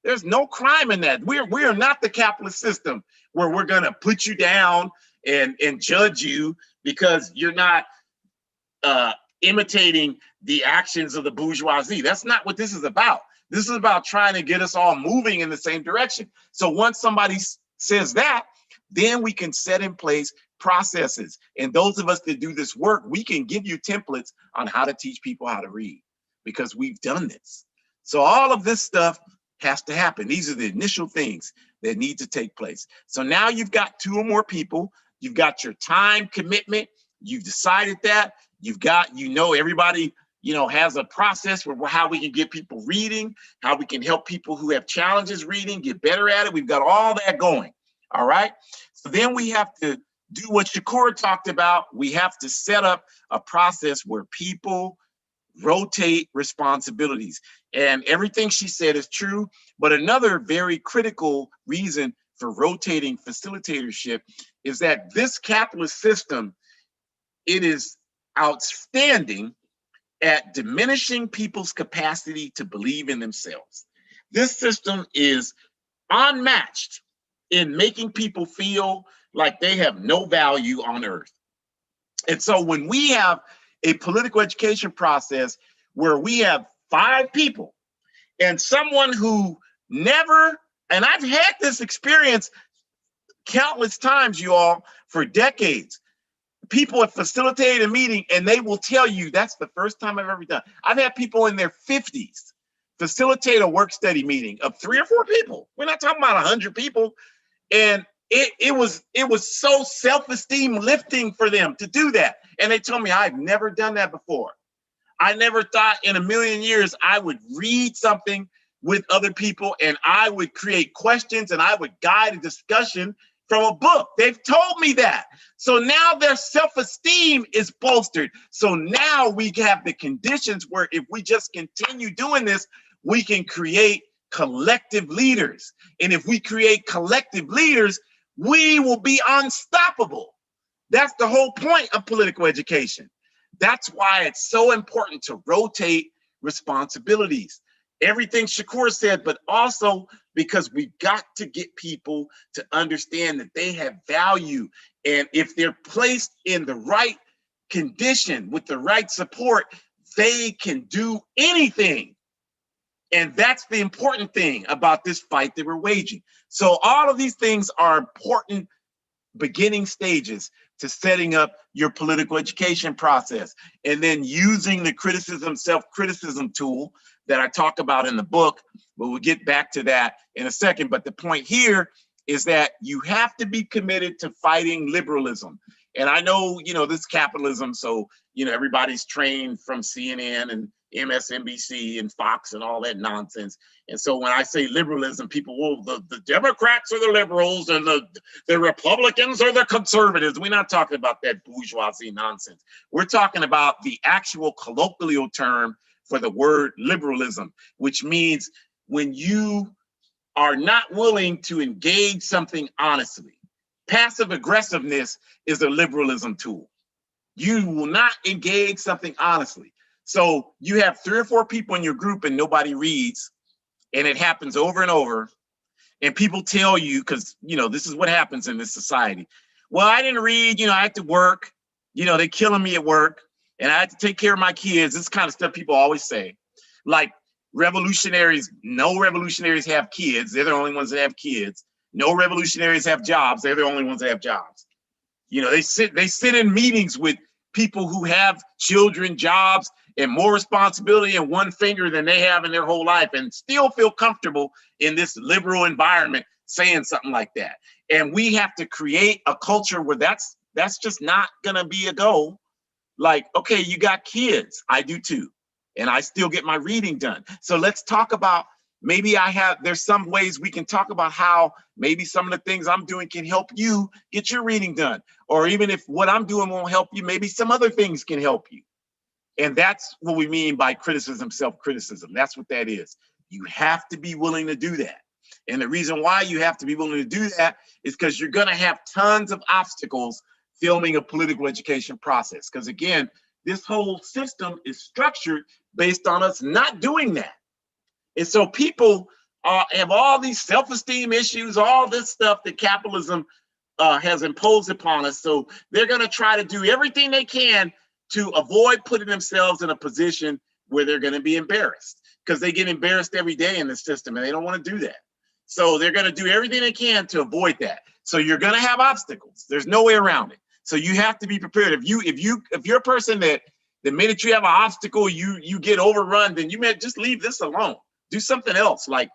There's no crime in that. We're not the capitalist system where we're going to put you down and judge you because you're not imitating the actions of the bourgeoisie. That's not what this is about. This is about trying to get us all moving in the same direction. So once somebody says that, then we can set in place processes. And those of us that do this work, we can give you templates on how to teach people how to read because we've done this. So all of this stuff has to happen. These are the initial things that need to take place. So now you've got 2 or more people, you've got your time commitment, you've decided that, you've got, everybody, has a process for how we can get people reading, how we can help people who have challenges reading, get better at it. We've got all that going. All right. So then we have to do what Shukura talked about. We have to set up a process where people rotate responsibilities. And everything she said is true. But another very critical reason for rotating facilitatorship is that this capitalist system, it is outstanding at diminishing people's capacity to believe in themselves. This system is unmatched in making people feel like they have no value on earth. And so when we have a political education process where we have 5 people and someone who Never, and I've had this experience countless times, you all, for decades. People have facilitated a meeting and they will tell you that's the first time I've ever done. I've had people in their 50s facilitate a work study meeting of 3 or 4 people. We're not talking about 100 people. And it was so self-esteem lifting for them to do that. And they told me, I've never done that before. I never thought in a million years I would read something with other people and I would create questions and I would guide a discussion from a book. They've told me that. So now their self-esteem is bolstered. So now we have the conditions where if we just continue doing this, we can create collective leaders. And if we create collective leaders, we will be unstoppable. That's the whole point of political education. That's why it's so important to rotate responsibilities. Everything Shukura said, but also because we've got to get people to understand that they have value. And if they're placed in the right condition with the right support, they can do anything. And that's the important thing about this fight that we're waging. So all of these things are important beginning stages to setting up your political education process, and then using the criticism, self-criticism tool that I talk about in the book. But we'll get back to that in a second. But the point here is that you have to be committed to fighting liberalism. And I know, this capitalism, so, everybody's trained from CNN and MSNBC and Fox and all that nonsense. And so when I say liberalism, people, well, the Democrats are the liberals and the Republicans are the conservatives. We're not talking about that bourgeoisie nonsense. We're talking about the actual colloquial term for the word liberalism, which means when you are not willing to engage something honestly. Passive aggressiveness is a liberalism tool. You will not engage something honestly. So you have 3 or 4 people in your group and nobody reads, and it happens over and over. And people tell you, because, this is what happens in this society. Well, I didn't read, I had to work, they're killing me at work and I had to take care of my kids. This kind of stuff people always say. Like revolutionaries, no revolutionaries have kids. They're the only ones that have kids. No revolutionaries have jobs. They're the only ones that have jobs. They sit in meetings with people who have children, jobs, and more responsibility in one finger than they have in their whole life, and still feel comfortable in this liberal environment saying something like that. And we have to create a culture where that's just not gonna be a go. Like, okay, you got kids. I do too. And I still get my reading done. So let's talk about, there's some ways we can talk about how maybe some of the things I'm doing can help you get your reading done. Or even if what I'm doing won't help you, maybe some other things can help you. And that's what we mean by criticism, self-criticism. That's what that is. You have to be willing to do that. And the reason why you have to be willing to do that is because you're going to have tons of obstacles filming a political education process. Because again, this whole system is structured based on us not doing that. And so people have all these self-esteem issues, all this stuff that capitalism has imposed upon us. So they're going to try to do everything they can to avoid putting themselves in a position where they're going to be embarrassed, because they get embarrassed every day in the system and they don't want to do that. So they're going to do everything they can to avoid that. So you're going to have obstacles. There's no way around it. So you have to be prepared. If you're a person that the minute you have an obstacle, you get overrun, then you may just leave this alone. Do something else, like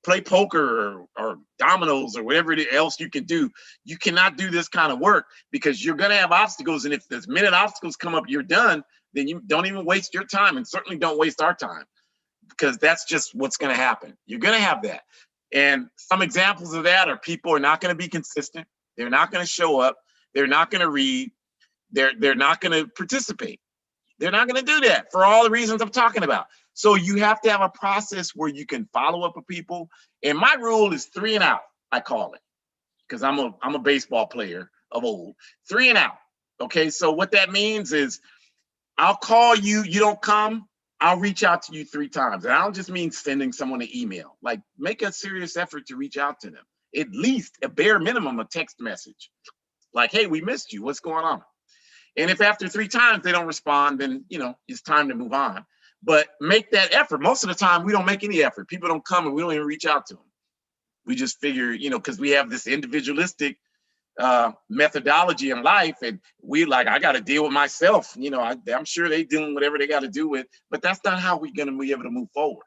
play poker or dominoes or whatever else you can do. You cannot do this kind of work because you're going to have obstacles. And if the minute obstacles come up, you're done, then you don't even waste your time, and certainly don't waste our time, because that's just what's going to happen. You're going to have that. And some examples of that are people are not going to be consistent. They're not going to show up. They're not going to read. They're not going to participate. They're not going to do that for all the reasons I'm talking about. So you have to have a process where you can follow up with people. And my rule is 3 and out, I call it, because I'm a baseball player of old. 3 and out. Okay, so what that means is I'll call you, you don't come, I'll reach out to you 3 times. And I don't just mean sending someone an email. Like, make a serious effort to reach out to them. At least a bare minimum, a text message. Like, hey, we missed you. What's going on? And if after 3 times they don't respond, then, it's time to move on. but make that effort. Most of the time, we don't make any effort. People don't come and we don't even reach out to them. We just figure, because we have this individualistic methodology in life, and we like, I got to deal with myself. I'm sure they doing whatever they got to do with, but that's not how we're going to be able to move forward.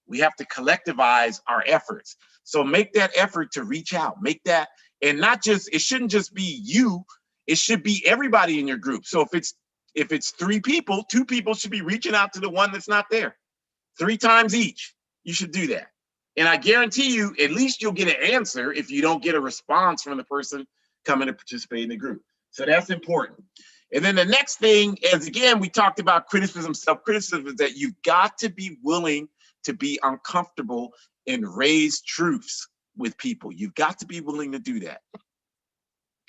We have to collectivize our efforts. So make that effort to reach out, make that, and not just, it shouldn't just be you, it should be everybody in your group. So if it's 3 people, 2 people should be reaching out to the one that's not there. 3 times each, you should do that. And I guarantee you, at least you'll get an answer if you don't get a response from the person coming to participate in the group. So that's important. And then the next thing is, again, we talked about criticism, self-criticism, is that you've got to be willing to be uncomfortable and raise truths with people. You've got to be willing to do that.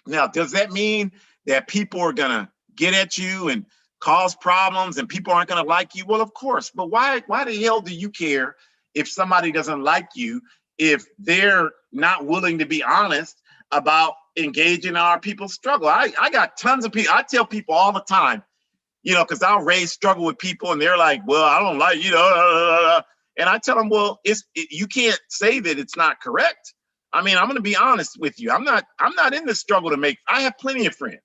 Now, does that mean that people are going to get at you and cause problems and people aren't going to like you? Well, of course, but why the hell do you care if somebody doesn't like you, if they're not willing to be honest about engaging in our people's struggle? I got tons of people. I tell people all the time, because I'll raise struggle with people and they're like, well, I don't like, and I tell them, well, you can't say that it's not correct. I mean, I'm going to be honest with you. I'm not in this struggle to make, I have plenty of friends.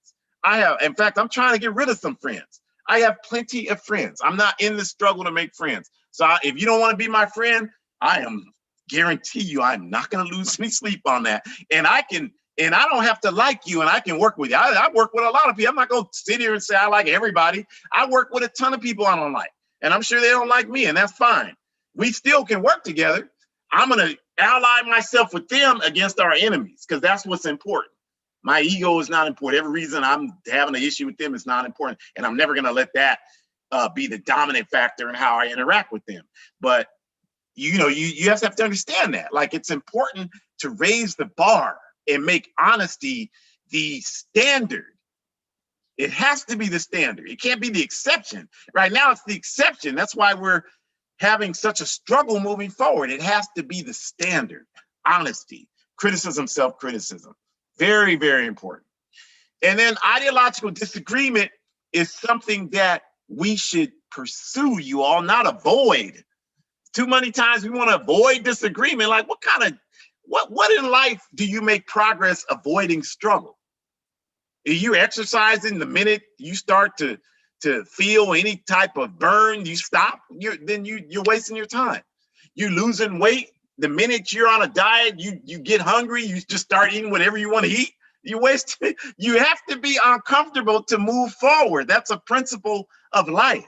In fact, I'm trying to get rid of some friends. I have plenty of friends. I'm not in the struggle to make friends. So if you don't want to be my friend, I guarantee you, I'm not going to lose any sleep on that. And I don't have to like you, and I can work with you. I work with a lot of people. I'm not going to sit here and say I like everybody. I work with a ton of people I don't like, and I'm sure they don't like me, and that's fine. We still can work together. I'm going to ally myself with them against our enemies, because that's what's important. My ego is not important. Every reason I'm having an issue with them is not important, and I'm never going to let that be the dominant factor in how I interact with them. But you have to understand that. Like, it's important to raise the bar and make honesty the standard. It has to be the standard. It can't be the exception. Right now, it's the exception. That's why we're having such a struggle moving forward. It has to be the standard. Honesty, criticism, self-criticism. Very, very important. And then ideological disagreement is something that we should pursue, you all, not avoid. Too many times we want to avoid disagreement. Like, what in life do you make progress avoiding struggle? Are you exercising the minute you start to feel any type of burn, you stop? You're wasting your time. You're losing weight. The minute you're on a diet, you get hungry, you just start eating whatever you want to eat. You have to be uncomfortable to move forward. That's a principle of life.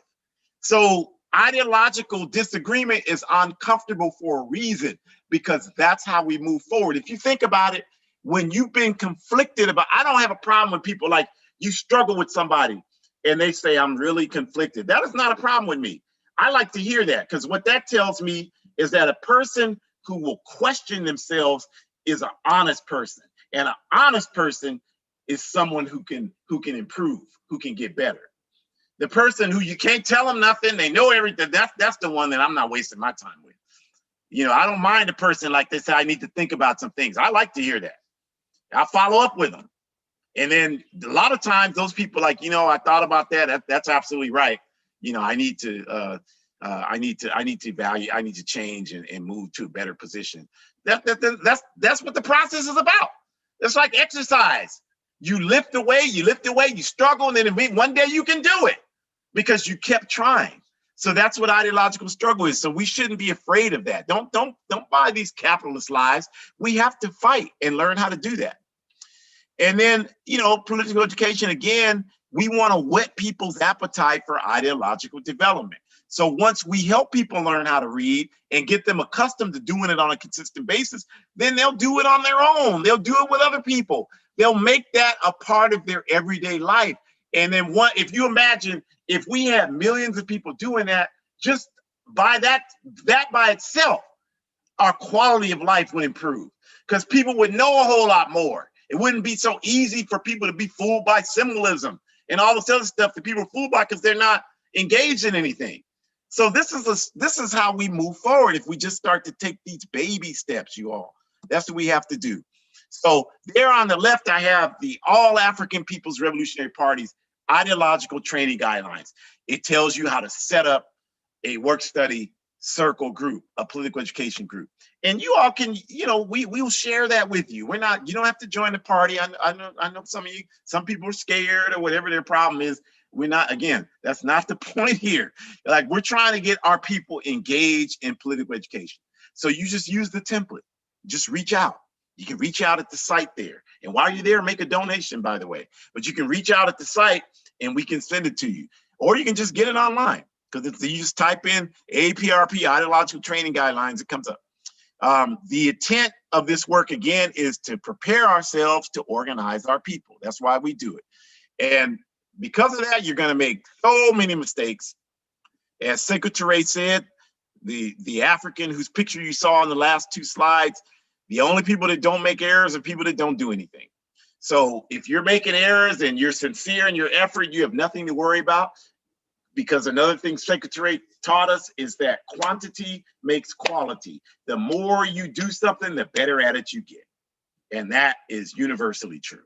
So ideological disagreement is uncomfortable for a reason, because that's how we move forward. If you think about it, when you've been conflicted about, I don't have a problem with people, like, you struggle with somebody and they say, I'm really conflicted. That is not a problem with me. I like to hear that, because what that tells me is that a person who will question themselves is an honest person. And an honest person is someone who can improve, who can get better. The person who you can't tell them nothing, they know everything, that's the one that I'm not wasting my time with. I don't mind a person like they say, I need to think about some things. I like to hear that. I'll follow up with them. And then a lot of times those people, like, I thought about that. That's absolutely right. I need to evaluate, I need to change and move to a better position. That's what the process is about. It's like exercise. You lift away, you struggle, and then one day you can do it because you kept trying. So that's what ideological struggle is. So we shouldn't be afraid of that. Don't buy these capitalist lies. We have to fight and learn how to do that. And then, political education, again, we want to whet people's appetite for ideological development. So once we help people learn how to read and get them accustomed to doing it on a consistent basis, then they'll do it on their own. They'll do it with other people. They'll make that a part of their everyday life. And then if you imagine, if we had millions of people doing that, just by that by itself, our quality of life would improve, because people would know a whole lot more. It wouldn't be so easy for people to be fooled by symbolism and all this other stuff that people are fooled by because they're not engaged in anything. So this is how we move forward. If we just start to take these baby steps, you all, that's what we have to do. So there on the left, I have the All African People's Revolutionary Party's ideological training guidelines. It tells you how to set up a work study circle group, a political education group. And you all can, we will share that with you. You don't have to join the party. I know some people are scared or whatever their problem is. We're not, again, that's not the point here. Like, we're trying to get our people engaged in political education. So you just use the template, just reach out. You can reach out at the site there. And while you're there, make a donation, by the way. But you can reach out at the site and we can send it to you. Or you can just get it online, because you just type in APRP, Ideological Training Guidelines, it comes up. The intent of this work, again, is to prepare ourselves to organize our people. That's why we do it. And because of that, you're going to make so many mistakes. As Secretary said, the African whose picture you saw on the last two slides, the only people that don't make errors are people that don't do anything. So if you're making errors and you're sincere in your effort, you have nothing to worry about. Because another thing Secretary taught us is that quantity makes quality. The more you do something, the better at it you get. And that is universally true.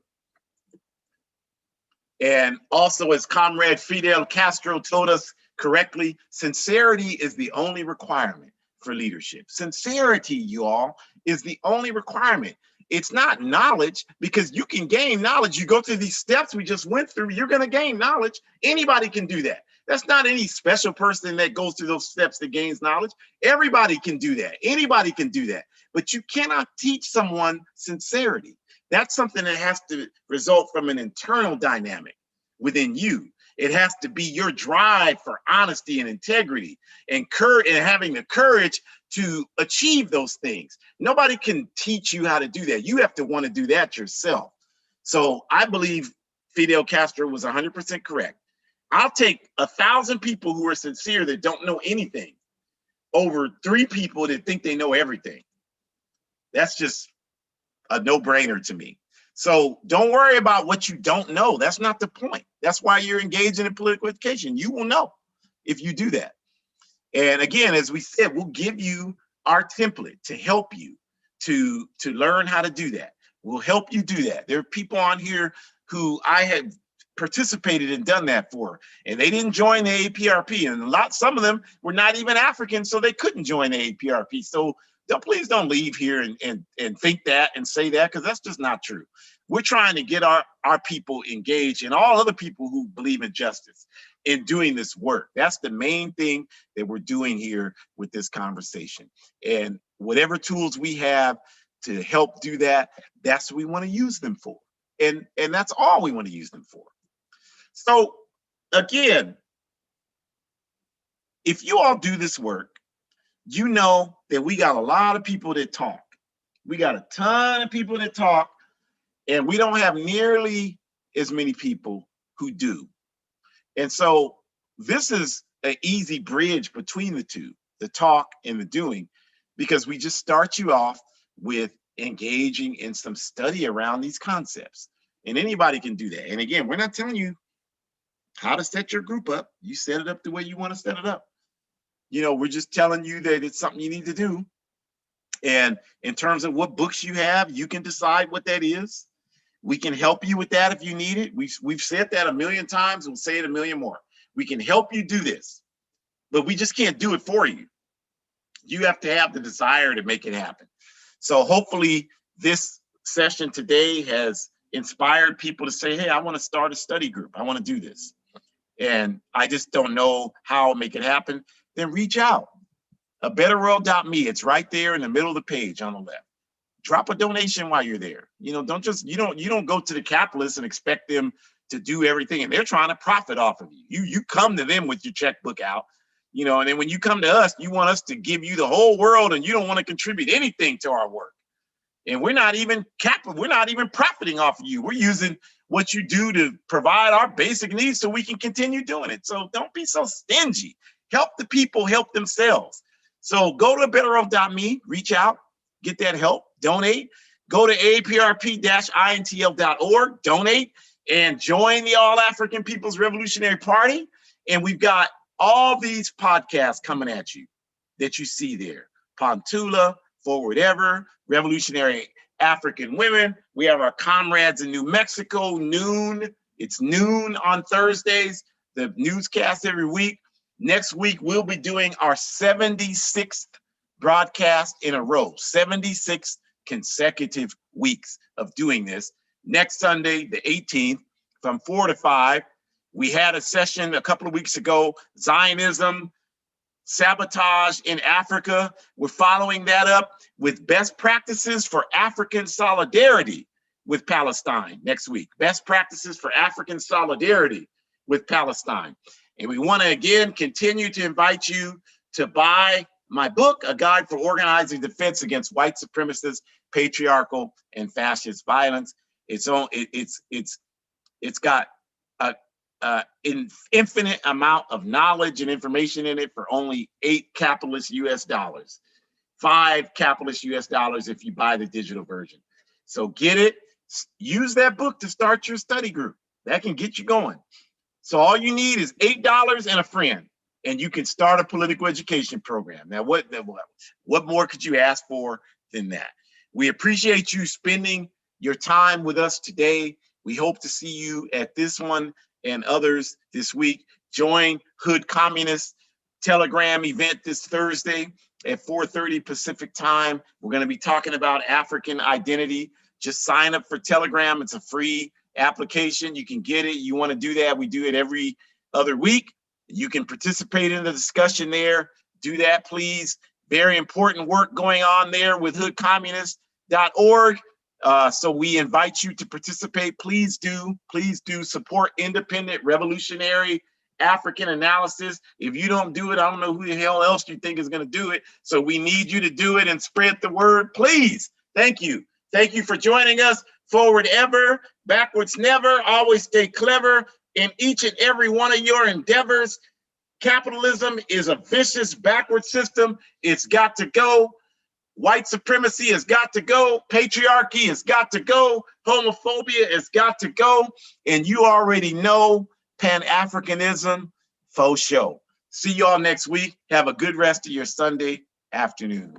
And also, as Comrade Fidel Castro told us correctly, sincerity is the only requirement for leadership. Sincerity, you all, is the only requirement. It's not knowledge, because you can gain knowledge. You go through these steps we just went through, you're going to gain knowledge. Anybody can do that. That's not any special person that goes through those steps that gains knowledge. Everybody can do that. Anybody can do that. But you cannot teach someone sincerity. That's something that has to result from an internal dynamic within you. It has to be your drive for honesty and integrity and having the courage to achieve those things. Nobody can teach you how to do that. You have to want to do that yourself. So I believe Fidel Castro was 100% correct. I'll take 1,000 people who are sincere that don't know anything over 3 people that think they know everything. That's just a no-brainer to me. So don't worry about what you don't know. That's not the point. That's why you're engaging in political education. You will know if you do that. And again, as we said, we'll give you our template to help you to learn how to do that. We'll help you do that. There are people on here who I had participated and done that for, and they didn't join the APRP. And some of them were not even African, so they couldn't join the APRP. So please don't leave here and think that and say that, because that's just not true. We're trying to get our people engaged, and all other people who believe in justice, in doing this work. That's the main thing that we're doing here with this conversation. And whatever tools we have to help do that, that's what we want to use them for. And that's all we want to use them for. So again, if you all do this work, you know that we got a lot of people that talk. We got a ton of people that talk, and we don't have nearly as many people who do. And so this is an easy bridge between the two, the talk and the doing, because we just start you off with engaging in some study around these concepts. And anybody can do that. And again, we're not telling you how to set your group up. You set it up the way you want to set it up. We're just telling you that it's something you need to do. And in terms of what books you have, you can decide what that is. We can help you with that if you need it. We've said that 1,000,000 times. We'll say it 1,000,000 more. We can help you do this, but we just can't do it for you. You have to have the desire to make it happen. So hopefully this session today has inspired people to say, hey, I want to start a study group. I want to do this. And I just don't know how I'll make it happen. Then reach out. abetterworld.me. It's right there in the middle of the page on the left. Drop a donation while you're there. You don't go to the capitalists and expect them to do everything, and they're trying to profit off of you. You come to them with your checkbook out, and then when you come to us, you want us to give you the whole world, and you don't want to contribute anything to our work. And we're not even profiting off of you. We're using what you do to provide our basic needs so we can continue doing it. So don't be so stingy. Help the people help themselves. So go to betterworld.me, reach out, get that help, donate. Go to aprp-intl.org, donate, and join the All African People's Revolutionary Party. And we've got all these podcasts coming at you that you see there. Pontula, Forward Ever, Revolutionary African Women. We have our comrades in New Mexico, noon. It's noon on Thursdays, the newscast every week. Next week, we'll be doing our 76th broadcast in a row, 76 consecutive weeks of doing this. Next Sunday, the 18th, from 4 to 5, we had a session a couple of weeks ago, Zionism, sabotage in Africa. We're following that up with best practices for African solidarity with Palestine next week. Best practices for African solidarity with Palestine. And we want to again continue to invite you to buy my book, A Guide for Organizing Defense Against White Supremacist, Patriarchal, and Fascist Violence. It's got an infinite amount of knowledge and information in it for only $8 capitalist US dollars, $5 capitalist US dollars if you buy the digital version. So get it, use that book to start your study group. That can get you going. So all you need is $8 and a friend, and you can start a political education program. Now, what more could you ask for than that? We appreciate you spending your time with us today. We hope to see you at this one and others this week. Join Hood Communist Telegram event this Thursday at 4:30 Pacific time. We're going to be talking about African identity. Just sign up for Telegram. It's a free application. You can get it. You want to do that? We do it every other week. You can participate in the discussion there. Do that, please. Very important work going on there with hoodcommunist.org. So we invite you to participate. Please do support independent, revolutionary African analysis. If you don't do it, I don't know who the hell else you think is going to do it. So we need you to do it and spread the word, please. Thank you. Thank you for joining us. Forward ever, backwards never. Always stay clever in each and every one of your endeavors. Capitalism is a vicious backward system. It's got to go. White supremacy has got to go. Patriarchy has got to go. Homophobia has got to go. And you already know Pan-Africanism, faux show. See y'all next week. Have a good rest of your Sunday afternoon.